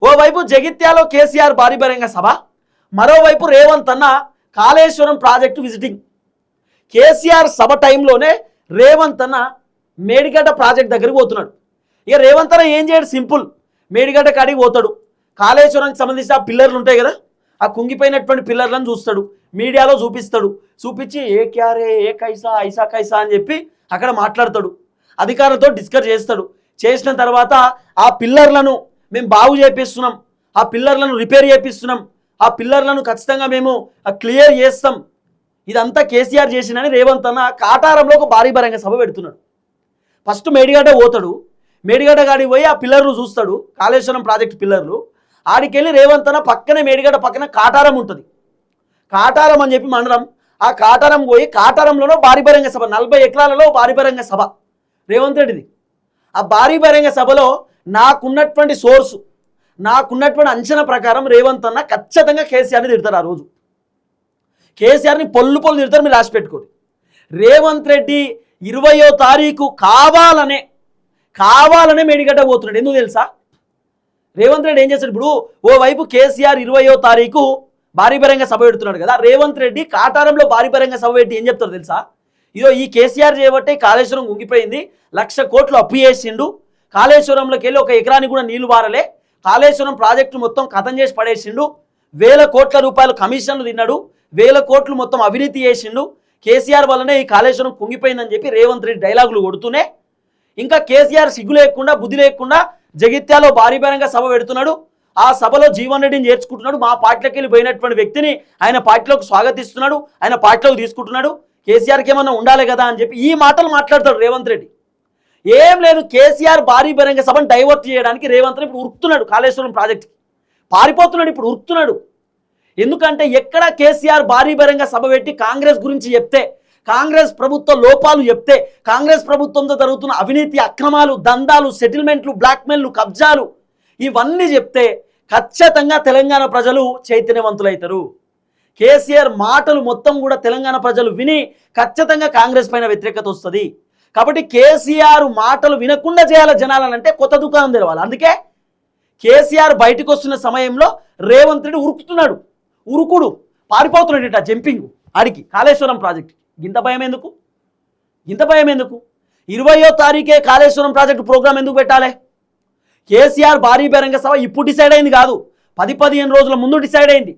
ఓవైపు జగిత్యాలో కేసీఆర్ భారీ బహిరంగ సభ, మరోవైపు రేవంత్ అన్న కాళేశ్వరం ప్రాజెక్టు విజిటింగ్. కేసీఆర్ సభ టైంలోనే రేవంత్ అన్న మేడిగడ్డ ప్రాజెక్ట్ దగ్గరికి పోతున్నాడు. ఇక రేవంత్ అన్న ఏం చేయడు, సింపుల్, మేడిగడ్డ కాడికి పోతాడు. కాళేశ్వరానికి సంబంధించిన ఆ పిల్లర్లు ఉంటాయి కదా, ఆ కుంగిపోయినటువంటి పిల్లర్లను చూస్తాడు, మీడియాలో చూపిస్తాడు. చూపించి ఏ క్యారే ఏ కైసా ఐసా కైసా అని చెప్పి అక్కడ మాట్లాడతాడు, అధికారులతో డిస్కస్ చేస్తాడు. చేసిన తర్వాత ఆ పిల్లర్లను మేము బాగు చేపిస్తున్నాం, ఆ పిల్లర్లను రిపేర్ చేపిస్తున్నాం, ఆ పిల్లర్లను ఖచ్చితంగా మేము క్లియర్ చేస్తాం, ఇదంతా కేసీఆర్ చేసినని రేవంత్ అన్న కాటారంలో ఒక భారీ బహిరంగ సభ పెడుతున్నాడు. ఫస్ట్ మేడిగడ్డ పోతాడు, మేడిగడ్డ కాడికి పోయి ఆ పిల్లర్లు చూస్తాడు, కాళేశ్వరం ప్రాజెక్టు పిల్లర్లు. ఆడికెళ్ళి రేవంత్ అన్న పక్కనే మేడిగడ్డ పక్కన కాటారం ఉంటుంది, కాటారం అని చెప్పి మండలం, ఆ కాటారం పోయి కాటారంలోనో భారీ బహిరంగ సభ, 40 ఎకరాలలో భారీ బహిరంగ సభ రేవంత్ రెడ్డిది. ఆ భారీ బహిరంగ సభలో నాకున్నటువంటి సోర్సు, నాకున్నటువంటి అంచనా ప్రకారం రేవంత్ అన్న ఖచ్చితంగా కేసీఆర్ని తిడతారు. ఆ రోజు కేసీఆర్ని పొల్లు తిడతారు, మీరు రాసి పెట్టుకోండి. రేవంత్ రెడ్డి 20వ తారీఖు కావాలనే మేడిగడ్డ పోతున్నాడు. ఎందుకు తెలుసా? రేవంత్ రెడ్డి ఏం చేస్తాడు, ఇప్పుడు ఓవైపు కేసీఆర్ 20వ తారీఖు భారీ బహిరంగ సభ పెడుతున్నాడు కదా, రేవంత్ రెడ్డి కాటారంలో భారీ బహిరంగ సభ పెట్టి ఏం చెప్తారు తెలుసా? ఇదో ఈ కేసీఆర్ చేయబట్టే కాళేశ్వరం ఉంగిపోయింది, 1,00,000 కోట్లు అప్పు చేసిండు, కాళేశ్వరంలోకి వెళ్ళి 1 ఎకరానికి కూడా నీళ్లు బారలే, కాళేశ్వరం ప్రాజెక్టు మొత్తం కథం చేసి పడేసిండు, 1,000 కోట్ల రూపాయలు కమిషన్లు తిన్నాడు, 1,000 కోట్లు మొత్తం అవినీతి చేసిండు, కేసీఆర్ వల్లనే ఈ కాళేశ్వరం కుంగిపోయిందని చెప్పి రేవంత్ రెడ్డి డైలాగులు కొడుతూనే, ఇంకా కేసీఆర్ సిగ్గు లేకుండా బుద్ధి లేకుండా జగిత్యాలో భారీ బహిరంగ సభ పెడుతున్నాడు. ఆ సభలో జీవన్ రెడ్డిని చేర్చుకుంటున్నాడు, మా పార్టీలోకి వెళ్ళి పోయినటువంటి వ్యక్తిని ఆయన పార్టీలోకి స్వాగతిస్తున్నాడు, ఆయన పార్టీలోకి తీసుకుంటున్నాడు, కేసీఆర్కి ఏమన్నా ఉండాలి కదా అని చెప్పి ఈ మాటలు మాట్లాడతాడు రేవంత్ రెడ్డి. ఏం లేదు, కేసీఆర్ భారీ బహిరంగ సభను డైవర్ట్ చేయడానికి రేవంత్ రెడ్డి ఇప్పుడు ఉరుకుతున్నాడు, కాళేశ్వరం ప్రాజెక్ట్కి పారిపోతున్నాడు, ఇప్పుడు ఉరుకుతున్నాడు. ఎందుకంటే ఎక్కడ కేసీఆర్ భారీ బహిరంగ సభ పెట్టి కాంగ్రెస్ గురించి చెప్తే, కాంగ్రెస్ ప్రభుత్వ లోపాలు చెప్తే, కాంగ్రెస్ ప్రభుత్వంతో జరుగుతున్న అవినీతి అక్రమాలు దందాలు సెటిల్మెంట్లు బ్లాక్మెయిల్లు కబ్జాలు ఇవన్నీ చెప్తే ఖచ్చితంగా తెలంగాణ ప్రజలు చైతన్యవంతులవుతారు. కేసీఆర్ మాటలు మొత్తం కూడా తెలంగాణ ప్రజలు విని ఖచ్చితంగా కాంగ్రెస్ పైన వ్యతిరేకత వస్తుంది. కాబట్టి కేసీఆర్ మాటలు వినకుండా చేయాలి జనాలనంటే కొత్త దుకాణం తెరవాలి. అందుకే కేసీఆర్ బయటకు వస్తున్న సమయంలో రేవంత్ రెడ్డి ఉరుకుతున్నాడు, పారిపోతున్నాడు, ఇట్లా జంపింగ్ ఆడికి కాళేశ్వరం ప్రాజెక్ట్. ఇంత భయం ఎందుకు? 20వ తారీఖే కాళేశ్వరం ప్రాజెక్టు ప్రోగ్రాం ఎందుకు పెట్టాలి? కేసీఆర్ భారీ బహిరంగ సభ ఇప్పుడు డిసైడ్ అయింది కాదు, 10-15 రోజుల ముందు డిసైడ్ అయింది.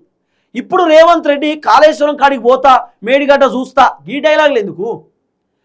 ఇప్పుడు రేవంత్ రెడ్డి కాళేశ్వరం కాడికి పోతా, మేడిగడ్డ చూస్తా, ఈ డైలాగులు ఎందుకు?